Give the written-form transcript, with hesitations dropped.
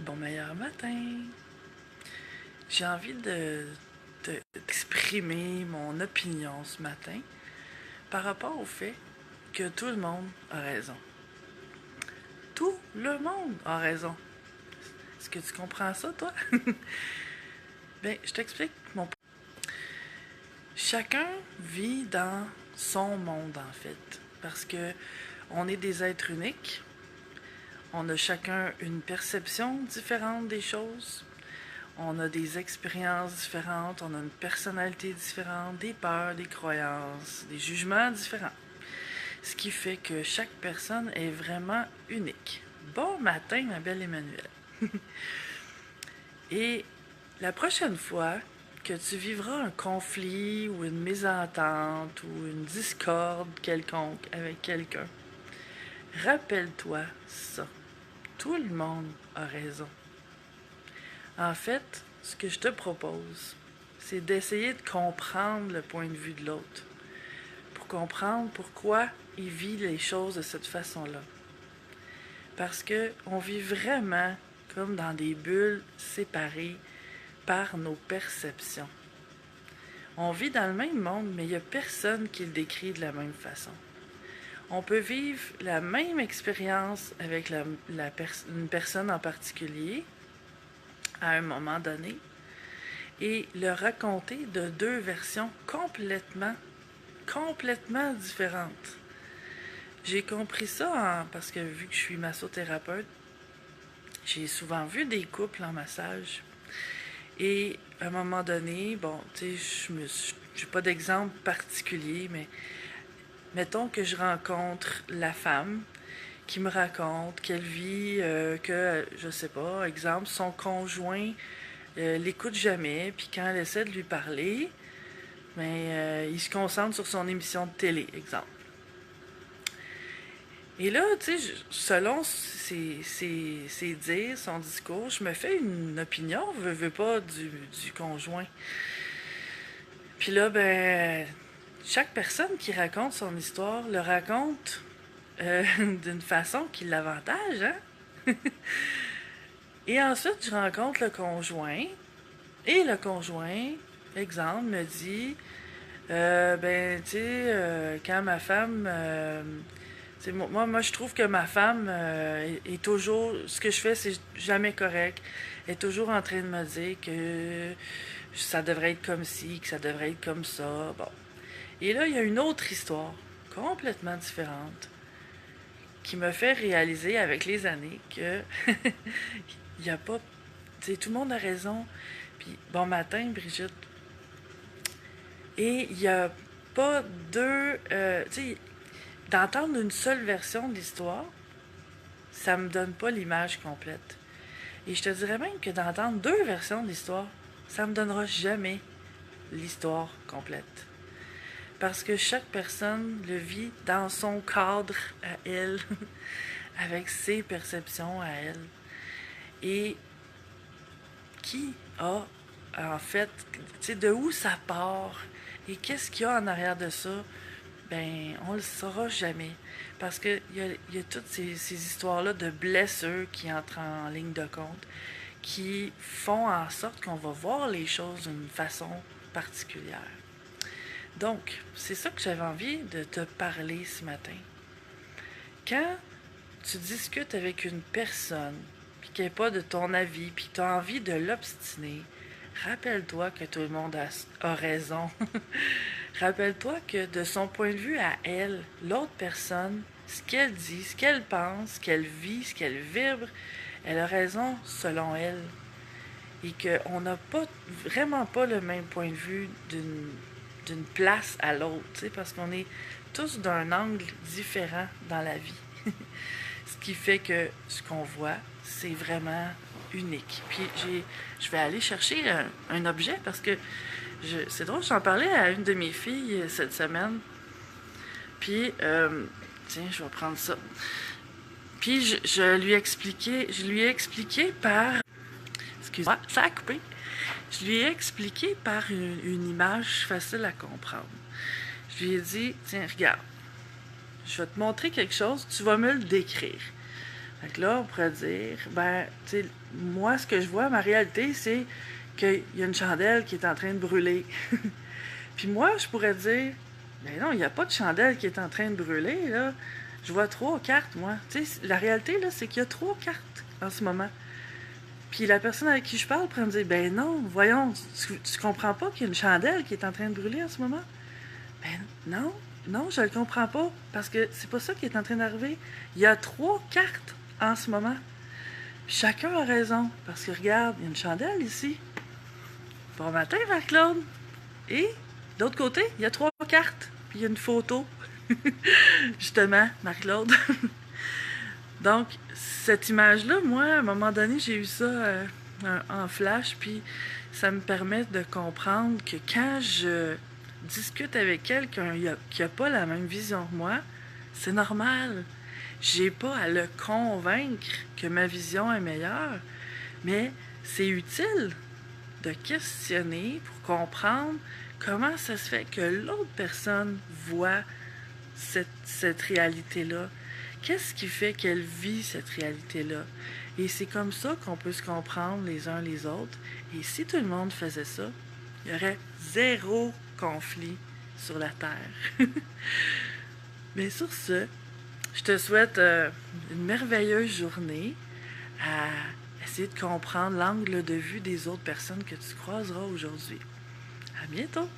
Bon meilleur matin. J'ai envie d'exprimer mon opinion ce matin par rapport au fait que tout le monde a raison. Tout le monde a raison. Est-ce que tu comprends ça, toi? Bien, je t'explique mon... Chacun vit dans son monde, en fait. Parce que on est des êtres uniques. On a chacun une perception différente des choses. On a des expériences différentes, on a une personnalité différente, des peurs, des croyances, des jugements différents. Ce qui fait que chaque personne est vraiment unique. Bon matin, ma belle Emmanuelle. Et la prochaine fois que tu vivras un conflit ou une mésentente ou une discorde quelconque avec quelqu'un, rappelle-toi ça. Tout le monde a raison. En fait, ce que je te propose, c'est d'essayer de comprendre le point de vue de l'autre, pour comprendre pourquoi il vit les choses de cette façon-là. Parce que on vit vraiment comme dans des bulles séparées par nos perceptions. On vit dans le même monde, mais il n'y a personne qui le décrit de la même façon. On peut vivre la même expérience avec une personne en particulier, à un moment donné, et le raconter de deux versions complètement différentes. J'ai compris ça parce que vu que je suis massothérapeute, j'ai souvent vu des couples en massage. Et à un moment donné, bon, tu sais, j'ai pas d'exemple particulier, mais mettons que je rencontre la femme qui me raconte qu'elle vit que, je sais pas, exemple, son conjoint l'écoute jamais, puis quand elle essaie de lui parler, mais il se concentre sur son émission de télé, exemple. Et là, tu sais, selon ses dires, son discours, je me fais une opinion, veux pas, du conjoint. Puis là, ben, chaque personne qui raconte son histoire le raconte d'une façon qui l'avantage, hein? Et ensuite, je rencontre le conjoint, et le conjoint, exemple, me dit ben, tu sais, quand ma femme. Moi, je trouve que ma femme est toujours. Ce que je fais, c'est jamais correct. Elle est toujours en train de me dire que ça devrait être comme ci, que ça devrait être comme ça. Bon. Et là, il y a une autre histoire, complètement différente, qui me fait réaliser avec les années que il n'y a pas. Tu sais, tout le monde a raison. Puis, bon matin, Brigitte. Et il n'y a pas deux. Tu sais, d'entendre une seule version de l'histoire, ça me donne pas l'image complète. Et je te dirais même que d'entendre deux versions de l'histoire, ça me donnera jamais l'histoire complète. Parce que chaque personne le vit dans son cadre à elle, avec ses perceptions à elle. Et qui a, en fait, tu sais, de où ça part et qu'est-ce qu'il y a en arrière de ça, ben, on le saura jamais. Parce qu'il y a toutes ces histoires-là de blessures qui entrent en ligne de compte, qui font en sorte qu'on va voir les choses d'une façon particulière. Donc, c'est ça que j'avais envie de te parler ce matin. Quand tu discutes avec une personne, puis qu'elle n'est pas de ton avis, puis que tu as envie de l'obstiner, rappelle-toi que tout le monde a raison. Rappelle-toi que de son point de vue à elle, l'autre personne, ce qu'elle dit, ce qu'elle pense, ce qu'elle vit, ce qu'elle vibre, elle a raison selon elle. Et qu'on n'a pas vraiment pas le même point de vue d'une place à l'autre, parce qu'on est tous d'un angle différent dans la vie. Ce qui fait que ce qu'on voit, c'est vraiment unique. Puis je vais aller chercher un objet parce que c'est drôle, j'en parlais à une de mes filles cette semaine. Puis, tiens, je vais prendre ça. Puis je lui ai expliqué par... Excuse-moi, ça a coupé. Je lui ai expliqué par une image facile à comprendre. Je lui ai dit, tiens, regarde, je vais te montrer quelque chose, tu vas me le décrire. Fait que là, on pourrait dire, ben, tu sais, moi, ce que je vois, ma réalité, c'est qu'il y a une chandelle qui est en train de brûler. Puis moi, je pourrais dire, ben non, il n'y a pas de chandelle qui est en train de brûler, là. Je vois 3 cartes, moi. Tu sais, la réalité, là, c'est qu'il y a 3 cartes en ce moment. Puis la personne avec qui je parle pourrait me dire, ben non, voyons, tu comprends pas qu'il y a une chandelle qui est en train de brûler en ce moment? Ben non, non, je le comprends pas, parce que c'est pas ça qui est en train d'arriver. Il y a 3 cartes en ce moment. Puis chacun a raison, parce que regarde, il y a une chandelle ici. Bon matin, Marc-Claude. Et, d'autre côté, il y a 3 cartes, puis il y a une photo. Justement, Marc-Claude. Donc, cette image-là, moi, à un moment donné, j'ai eu ça en flash, puis ça me permet de comprendre que quand je discute avec quelqu'un qui n'a pas la même vision que moi, c'est normal. J'ai pas à le convaincre que ma vision est meilleure, mais c'est utile de questionner pour comprendre comment ça se fait que l'autre personne voit cette réalité-là. Qu'est-ce qui fait qu'elle vit cette réalité-là? Et c'est comme ça qu'on peut se comprendre les uns les autres. Et si tout le monde faisait ça, il y aurait 0 conflit sur la Terre. Mais sur ce, je te souhaite une merveilleuse journée à essayer de comprendre l'angle de vue des autres personnes que tu croiseras aujourd'hui. À bientôt!